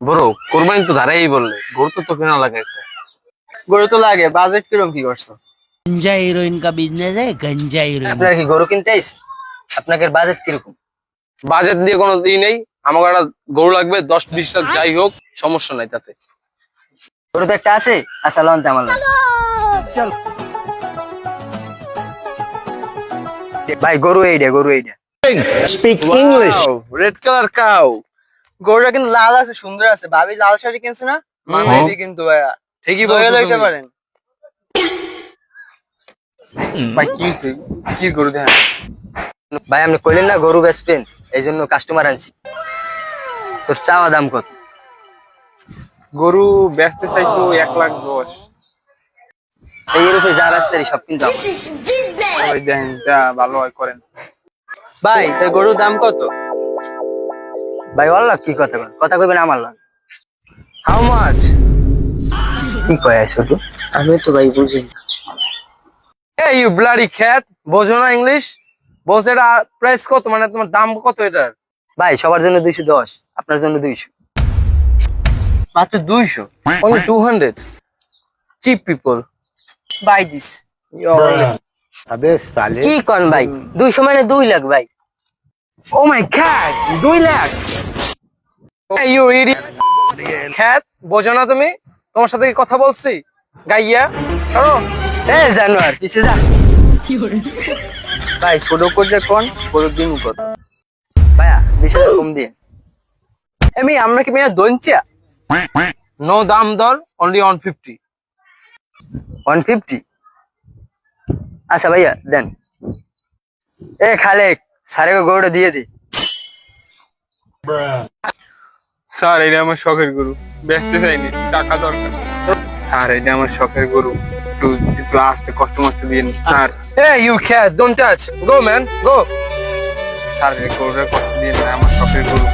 বড় কোরবানি তো ধারাই বললে, গরু তো কেনা লাগে একটা। গরু তো লাগে, বাজেট কিরকম কি করছো? गंजा हीरोइन का बिजनेस है गंजा हीरोइन। আপনারা কি গরু কিনতে আইছেন? আপনাদের বাজেট কিরকম? বাজেট দিয়ে কোনো ই নেই, আমাকে একটা গরু লাগবে 10-20টা, যাই হোক সমস্যা নাই তাতে। গরু তো একটা আছে, আচ্ছা লন্তে আমার লন। চল ভাই, গরু এইটা, গরু এইটা। Speak English. Red colour cow. গরুটা কিন্তু লাল আছে, সুন্দর আছে। ভাবি লাল শাড়ি কিনছে না, মানাইবি কিন্তু ভাইয়া। ঠিকই দয়া বলছো লইতে তুমি। পারেন। ভাই কি হইছে? কি গরু দেন? ভাই আপনি কইলেন না গরু বেচবেন, এই জন্য কাস্টমার আনছি। তোর চাওয়া দাম কত? গরু বেচতে চাই তো 1,10,000। এই রূপে যা বেচতে সব কিন্তু আমার। ওই দেন যা ভালো হয় করেন। ভাই তোর গরুর দাম কত? ভাই অল্লাহ কি কথা কন, কথা কইবেন আমার লন। How much? কি কয় ছোট? আমি তো ভাই বুঝি না। এই ইউ ব্লাডি খ্যাত, বোঝো না ইংলিশ? বলছে এটা প্রাইস কত, মানে তোমার দাম কত এটার? ভাই সবার জন্য 210, আপনার জন্য 200। মাত্র 200? only 200? Cheap people. Buy this. अबे साले কি কন ভাই, 200 মানে 2 লাখ ভাই। ও মাই গড, 2 লাখ? এই ইউ ইডিয়েট খ্যাত, বোঝো না তুমি? তোমার সাথে কি কথা বলছি গাইয়া? সরো। এ জানোয়ার পিছে যা। ভাই ছোট করে কোন গরুর দিন কত? ভাইয়া 20,000 কম দিয়ে। এমনি আমরা কি মেয়া দঞ্চিয়া? নো দাম দর, only 150। 150? আচ্ছা ভাইয়া দেন। এ খালেক, সারে গরুটা দিয়ে দে। স্যার এটা আমার শখের গরু, বেচতে চাইনি, টাকা দরকার। স্যার এটা আমার শখের গরু, একটু একটু আসতে কষ্ট মষ্ট দিন স্যার। এই you cat, don't touch, go man go. Sir এই গরুটা কষ্ট দিন না, আমার শখের গরু।